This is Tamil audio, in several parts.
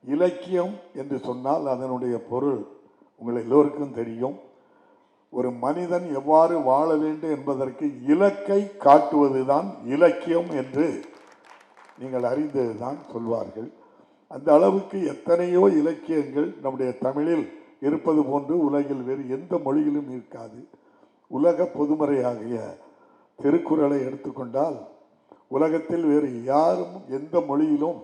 இலக்கியம் என்று சொன்னால் அதனுடைய பொருள் உங்கள் எல்லோருக்கும் தெரியும். ஒரு மனிதன் எவ்வாறு வாழ வேண்டும் என்பதற்கு இலக்கை காட்டுவதுதான் இலக்கியம் என்று நீங்கள் அறிந்ததுதான் சொல்வார்கள். அந்த அளவுக்கு எத்தனையோ இலக்கியங்கள் நம்முடைய தமிழில் இருப்பது போன்று உலகில் வேறு எந்த மொழியிலும் இருக்காது. உலக பொதுமறையாகிய திருக்குறளை எடுத்துக்கொண்டால் உலகத்தில் வேறு யாரும் எந்த மொழியிலும்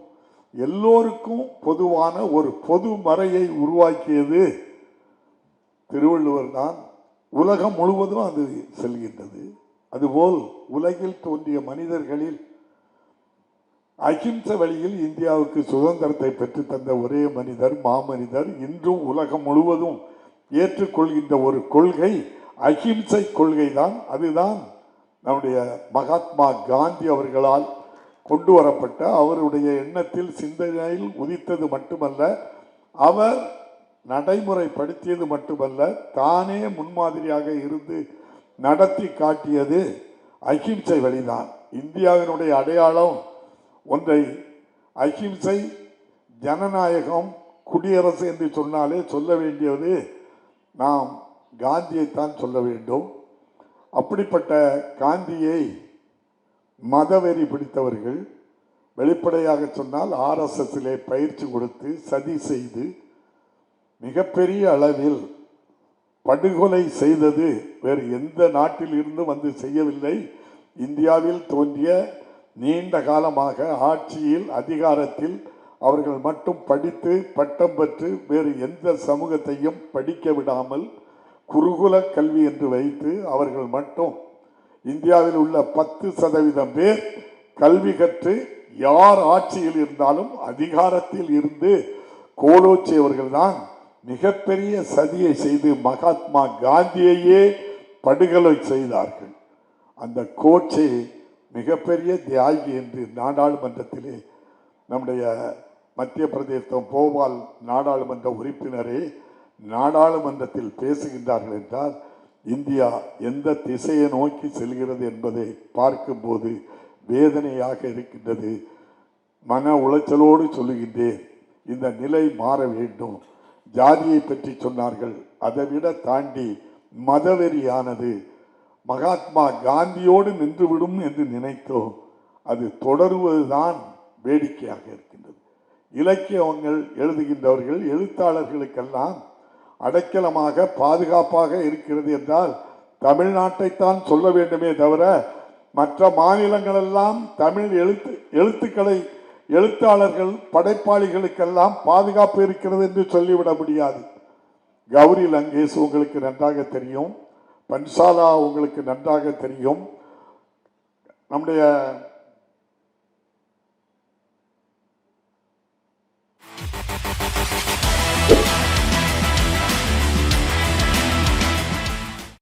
எல்லோருக்கும் பொதுவான ஒரு பொது மறையை உருவாக்கியது திருவள்ளுவர் தான். உலகம் முழுவதும் அது செல்கின்றது. அதுபோல் உலகில் தோன்றிய மனிதர்களில் அகிம்சை வழியில் இந்தியாவுக்கு சுதந்திரத்தை பெற்று தந்த ஒரே மனிதர், மாமனிதர், இன்றும் உலகம் முழுவதும் ஏற்றுக்கொள்கின்ற ஒரு கொள்கை அகிம்சை கொள்கை தான். அதுதான் நம்முடைய மகாத்மா காந்தி அவர்களால் கொண்டு வரப்பட்ட, அவருடைய எண்ணத்தில் சிந்தனையில் உதித்தது மட்டுமல்ல, அவர் நடைமுறைப்படுத்தியது மட்டுமல்ல, தானே முன்மாதிரியாக இருந்து நடத்தி காட்டியது அகிம்சை வழிதான். இந்தியாவினுடைய அடையாளம் ஒன்றை அகிம்சை, ஜனநாயகம், குடியரசு என்று சொன்னாலே சொல்ல வேண்டியது நாம் காந்தியைத்தான் சொல்ல வேண்டும். அப்படிப்பட்ட காந்தியை மதவெறி பிடித்தவர்கள், வெளிப்படையாக சொன்னால் RSSலே பயிற்சி கொடுத்து சதி செய்து மிகப்பெரிய அளவில் படுகொலை செய்தது வேறு எந்த நாட்டில் இருந்து வந்து செய்யவில்லை. இந்தியாவில் தோன்றிய நீண்ட காலமாக ஆட்சியில் அதிகாரத்தில் அவர்கள் மட்டும் படித்து பட்டம் பெற்று வேறு எந்த சமூகத்தையும் படிக்க விடாமல் குருகுல கல்வி என்று வைத்து அவர்கள் மட்டும் இந்தியாவில் உள்ள 10% பேர் கல்வி கற்று யார் ஆட்சியில் இருந்தாலும் அதிகாரத்தில் இருந்து கோலோச்சியவர்கள் தான் மிகப்பெரிய சதியை செய்து மகாத்மா காந்தியையே படுகொலை செய்தார்கள். அந்த கோட்சே மிகப்பெரிய தியாகி என்று நாடாளுமன்றத்திலே நம்முடைய மத்திய பிரதேசம் போபால் நாடாளுமன்ற உறுப்பினரே நாடாளுமன்றத்தில் பேசுகின்றார்கள் என்றால் இந்தியா எந்த திசையை நோக்கி செல்கிறது என்பதை பார்க்கும்போது வேதனையாக இருக்கின்றது. மன உளைச்சலோடு சொல்லுகின்றேன், இந்த நிலை மாற வேண்டும். ஜாதியை பற்றி சொன்னார்கள், அதை விட தாண்டி மதவெறியானது மகாத்மா காந்தியோடு நின்றுவிடும் என்று நினைத்தோம். அது தொடருவதுதான் வேடிக்கையாக இருக்கின்றது. இலக்கியங்கள் எழுதுகின்றவர்கள், எழுத்தாளர்களுக்கெல்லாம் அடைக்கலமாக பாதுகாப்பாக இருக்கிறது என்றால் தமிழ்நாட்டைத்தான் சொல்ல வேண்டுமே தவிர மற்ற மாநிலங்களெல்லாம் தமிழ் எழுத்துக்களை எழுத்தாளர்கள் படைப்பாளிகளுக்கெல்லாம் பாதுகாப்பு இருக்கிறது என்று சொல்லிவிட முடியாது. கௌரி லங்கேஷ் உங்களுக்கு நன்றாக தெரியும், பன்சாலா உங்களுக்கு நன்றாக தெரியும், நம்முடைய